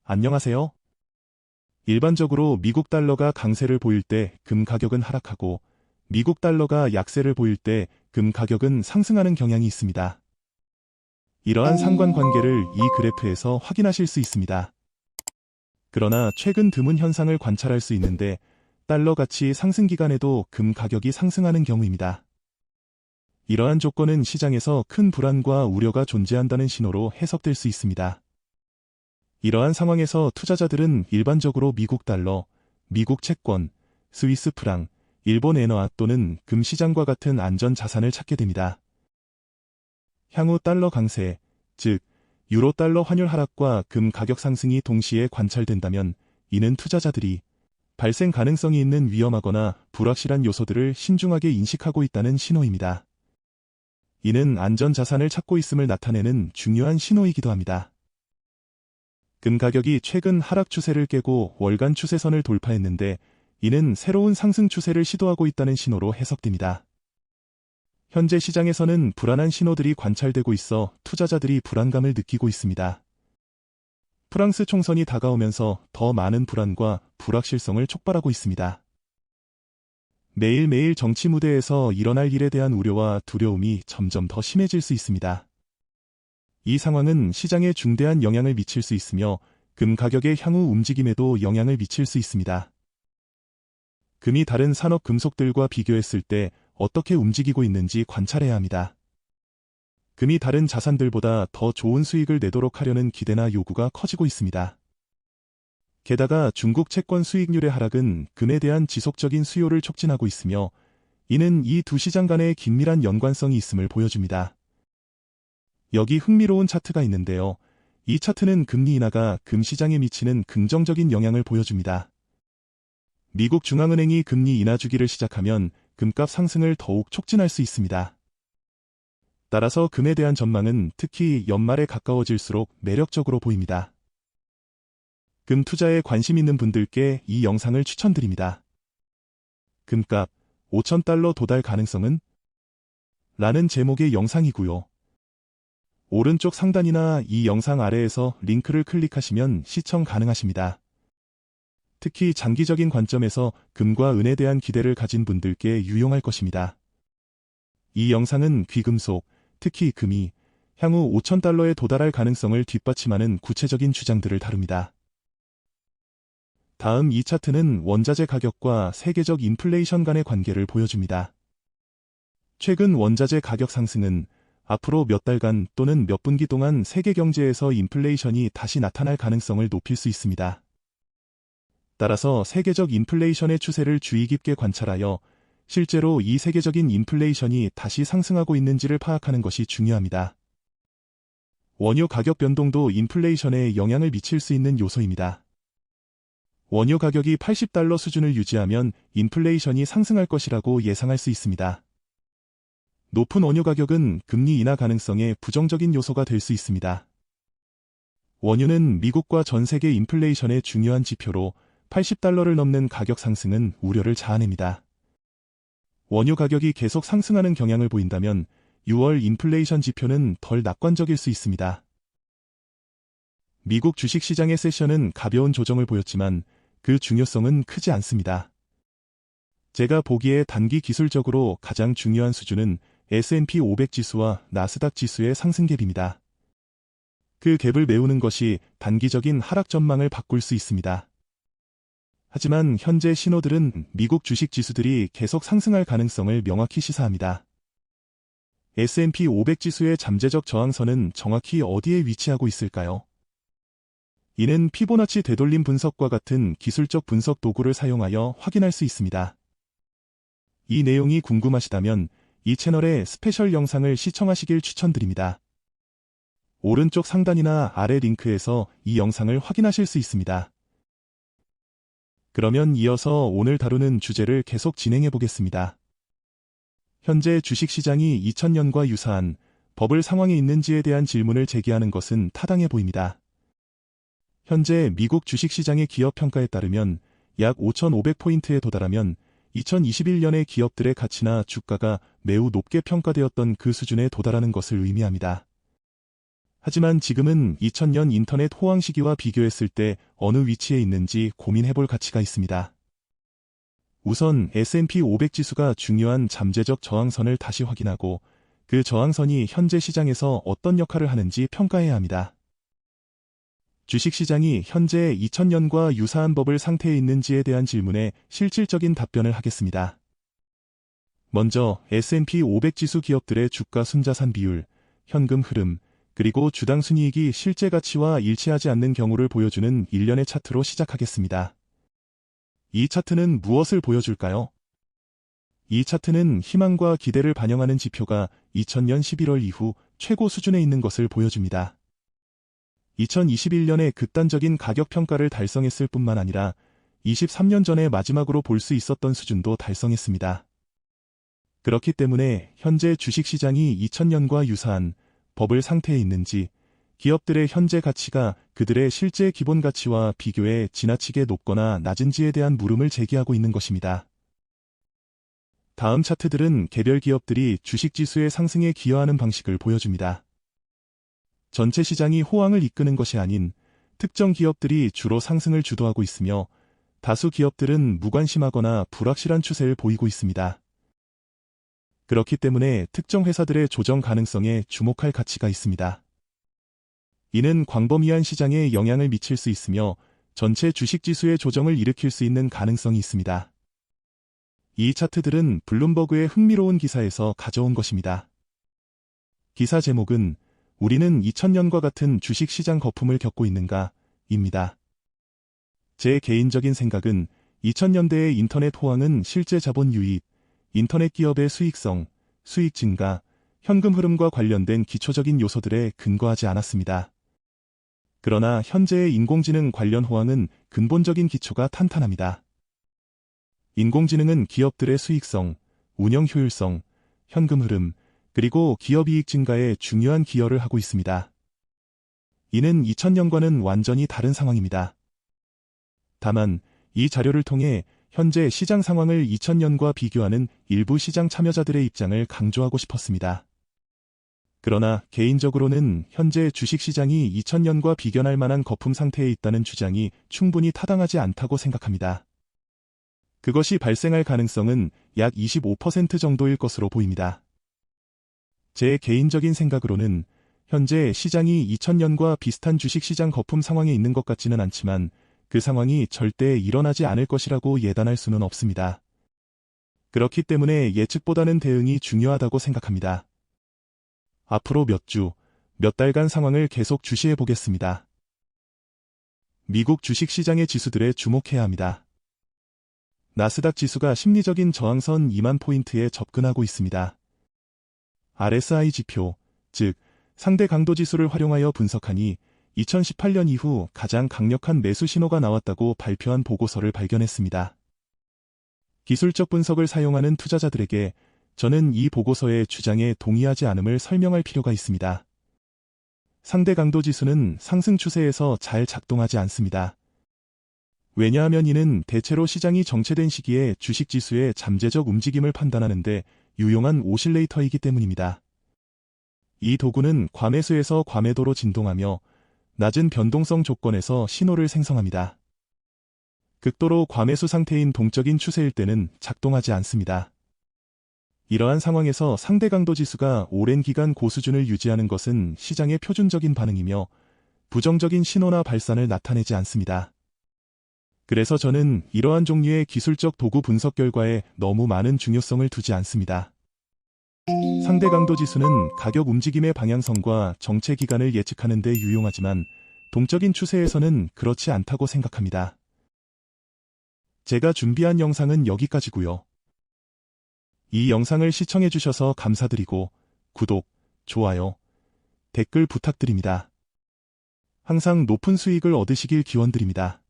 안녕하세요. 일반적으로 미국 달러가 강세를 보일 때 금 가격은 하락하고 미국 달러가 약세를 보일 때 금 가격은 상승하는 경향이 있습니다. 이러한 상관관계를 이 그래프에서 확인하실 수 있습니다. 그러나 최근 드문 현상을 관찰할 수 있는데 달러 가치 상승 기간에도 금 가격이 상승하는 경우입니다. 이러한 조건은 시장에서 큰 불안과 우려가 존재한다는 신호로 해석될 수 있습니다. 이러한 상황에서 투자자들은 일반적으로 미국 달러, 미국 채권, 스위스 프랑, 일본 엔화 또는 금 시장과 같은 안전 자산을 찾게 됩니다. 향후 달러 강세, 즉 유로 달러 환율 하락과 금 가격 상승이 동시에 관찰된다면 이는 투자자들이 발생 가능성이 있는 위험하거나 불확실한 요소들을 신중하게 인식하고 있다는 신호입니다. 이는 안전 자산을 찾고 있음을 나타내는 중요한 신호이기도 합니다. 금 가격이 최근 하락 추세를 깨고 월간 추세선을 돌파했는데 이는 새로운 상승 추세를 시도하고 있다는 신호로 해석됩니다. 현재 시장에서는 불안한 신호들이 관찰되고 있어 투자자들이 불안감을 느끼고 있습니다. 프랑스 총선이 다가오면서 더 많은 불안과 불확실성을 촉발하고 있습니다. 매일매일 정치 무대에서 일어날 일에 대한 우려와 두려움이 점점 더 심해질 수 있습니다. 이 상황은 시장에 중대한 영향을 미칠 수 있으며 금 가격의 향후 움직임에도 영향을 미칠 수 있습니다. 금이 다른 산업 금속들과 비교했을 때 어떻게 움직이고 있는지 관찰해야 합니다. 금이 다른 자산들보다 더 좋은 수익을 내도록 하려는 기대나 요구가 커지고 있습니다. 게다가 중국 채권 수익률의 하락은 금에 대한 지속적인 수요를 촉진하고 있으며 이는 이 두 시장 간의 긴밀한 연관성이 있음을 보여줍니다. 여기 흥미로운 차트가 있는데요. 이 차트는 금리 인하가 금 시장에 미치는 긍정적인 영향을 보여줍니다. 미국 중앙은행이 금리 인하 주기를 시작하면 금값 상승을 더욱 촉진할 수 있습니다. 따라서 금에 대한 전망은 특히 연말에 가까워질수록 매력적으로 보입니다. 금 투자에 관심 있는 분들께 이 영상을 추천드립니다. 금값 5,000달러 도달 가능성은? 라는 제목의 영상이고요. 오른쪽 상단이나 이 영상 아래에서 링크를 클릭하시면 시청 가능하십니다. 특히 장기적인 관점에서 금과 은에 대한 기대를 가진 분들께 유용할 것입니다. 이 영상은 귀금속, 특히 금이 향후 5,000달러에 도달할 가능성을 뒷받침하는 구체적인 주장들을 다룹니다. 다음 이 차트는 원자재 가격과 세계적 인플레이션 간의 관계를 보여줍니다. 최근 원자재 가격 상승은 앞으로 몇 달간 또는 몇 분기 동안 세계 경제에서 인플레이션이 다시 나타날 가능성을 높일 수 있습니다. 따라서 세계적 인플레이션의 추세를 주의 깊게 관찰하여 실제로 이 세계적인 인플레이션이 다시 상승하고 있는지를 파악하는 것이 중요합니다. 원유 가격 변동도 인플레이션에 영향을 미칠 수 있는 요소입니다. 원유 가격이 80달러 수준을 유지하면 인플레이션이 상승할 것이라고 예상할 수 있습니다. 높은 원유 가격은 금리 인하 가능성에 부정적인 요소가 될 수 있습니다. 원유는 미국과 전 세계 인플레이션의 중요한 지표로 80달러를 넘는 가격 상승은 우려를 자아냅니다. 원유 가격이 계속 상승하는 경향을 보인다면 6월 인플레이션 지표는 덜 낙관적일 수 있습니다. 미국 주식시장의 세션은 가벼운 조정을 보였지만 그 중요성은 크지 않습니다. 제가 보기에 단기 기술적으로 가장 중요한 수준은 S&P 500 지수와 나스닥 지수의 상승 갭입니다. 그 갭을 메우는 것이 단기적인 하락 전망을 바꿀 수 있습니다. 하지만 현재 신호들은 미국 주식 지수들이 계속 상승할 가능성을 명확히 시사합니다. S&P 500 지수의 잠재적 저항선은 정확히 어디에 위치하고 있을까요? 이는 피보나치 되돌림 분석과 같은 기술적 분석 도구를 사용하여 확인할 수 있습니다. 이 내용이 궁금하시다면 이 채널의 스페셜 영상을 시청하시길 추천드립니다. 오른쪽 상단이나 아래 링크에서 이 영상을 확인하실 수 있습니다. 그러면 이어서 오늘 다루는 주제를 계속 진행해 보겠습니다. 현재 주식시장이 2000년과 유사한 버블 상황에 있는지에 대한 질문을 제기하는 것은 타당해 보입니다. 현재 미국 주식시장의 기업 평가에 따르면 약 5,500포인트에 도달하면 2021년의 기업들의 가치나 주가가 매우 높게 평가되었던 그 수준에 도달하는 것을 의미합니다. 하지만 지금은 2000년 인터넷 호황 시기와 비교했을 때 어느 위치에 있는지 고민해볼 가치가 있습니다. 우선 S&P 500 지수가 중요한 잠재적 저항선을 다시 확인하고 그 저항선이 현재 시장에서 어떤 역할을 하는지 평가해야 합니다. 주식시장이 현재 2000년과 유사한 버블 상태에 있는지에 대한 질문에 실질적인 답변을 하겠습니다. 먼저 S&P 500 지수 기업들의 주가 순자산 비율, 현금 흐름, 그리고 주당 순이익이 실제 가치와 일치하지 않는 경우를 보여주는 일련의 차트로 시작하겠습니다. 이 차트는 무엇을 보여줄까요? 이 차트는 희망과 기대를 반영하는 지표가 2000년 11월 이후 최고 수준에 있는 것을 보여줍니다. 2021년에 극단적인 가격 평가를 달성했을 뿐만 아니라 23년 전에 마지막으로 볼 수 있었던 수준도 달성했습니다. 그렇기 때문에 현재 주식시장이 2000년과 유사한 버블 상태에 있는지, 기업들의 현재 가치가 그들의 실제 기본 가치와 비교해 지나치게 높거나 낮은지에 대한 물음을 제기하고 있는 것입니다. 다음 차트들은 개별 기업들이 주식지수의 상승에 기여하는 방식을 보여줍니다. 전체 시장이 호황을 이끄는 것이 아닌 특정 기업들이 주로 상승을 주도하고 있으며 다수 기업들은 무관심하거나 불확실한 추세를 보이고 있습니다. 그렇기 때문에 특정 회사들의 조정 가능성에 주목할 가치가 있습니다. 이는 광범위한 시장에 영향을 미칠 수 있으며 전체 주식지수의 조정을 일으킬 수 있는 가능성이 있습니다. 이 차트들은 블룸버그의 흥미로운 기사에서 가져온 것입니다. 기사 제목은 우리는 2000년과 같은 주식시장 거품을 겪고 있는가? 입니다. 제 개인적인 생각은 2000년대의 인터넷 호황은 실제 자본 유입, 인터넷 기업의 수익성, 수익 증가, 현금 흐름과 관련된 기초적인 요소들에 근거하지 않았습니다. 그러나 현재의 인공지능 관련 호황은 근본적인 기초가 탄탄합니다. 인공지능은 기업들의 수익성, 운영 효율성, 현금 흐름, 그리고 기업 이익 증가에 중요한 기여를 하고 있습니다. 이는 2000년과는 완전히 다른 상황입니다. 다만 이 자료를 통해 현재 시장 상황을 2000년과 비교하는 일부 시장 참여자들의 입장을 강조하고 싶었습니다. 그러나 개인적으로는 현재 주식시장이 2000년과 비견할 만한 거품 상태에 있다는 주장이 충분히 타당하지 않다고 생각합니다. 그것이 발생할 가능성은 약 25% 정도일 것으로 보입니다. 제 개인적인 생각으로는 현재 시장이 2000년과 비슷한 주식시장 거품 상황에 있는 것 같지는 않지만 그 상황이 절대 일어나지 않을 것이라고 예단할 수는 없습니다. 그렇기 때문에 예측보다는 대응이 중요하다고 생각합니다. 앞으로 몇 주, 몇 달간 상황을 계속 주시해 보겠습니다. 미국 주식시장의 지수들에 주목해야 합니다. 나스닥 지수가 심리적인 저항선 2만 포인트에 접근하고 있습니다. RSI 지표, 즉 상대 강도 지수를 활용하여 분석하니 2018년 이후 가장 강력한 매수 신호가 나왔다고 발표한 보고서를 발견했습니다. 기술적 분석을 사용하는 투자자들에게 저는 이 보고서의 주장에 동의하지 않음을 설명할 필요가 있습니다. 상대 강도 지수는 상승 추세에서 잘 작동하지 않습니다. 왜냐하면 이는 대체로 시장이 정체된 시기에 주식 지수의 잠재적 움직임을 판단하는 데 유용한 오실레이터이기 때문입니다. 이 도구는 과매수에서 과매도로 진동하며 낮은 변동성 조건에서 신호를 생성합니다. 극도로 과매수 상태인 동적인 추세일 때는 작동하지 않습니다. 이러한 상황에서 상대 강도 지수가 오랜 기간 고수준을 유지하는 것은 시장의 표준적인 반응이며 부정적인 신호나 발산을 나타내지 않습니다. 그래서 저는 이러한 종류의 기술적 도구 분석 결과에 너무 많은 중요성을 두지 않습니다. 상대 강도 지수는 가격 움직임의 방향성과 정체 기간을 예측하는 데 유용하지만 동적인 추세에서는 그렇지 않다고 생각합니다. 제가 준비한 영상은 여기까지고요. 이 영상을 시청해 주셔서 감사드리고 구독, 좋아요, 댓글 부탁드립니다. 항상 높은 수익을 얻으시길 기원드립니다.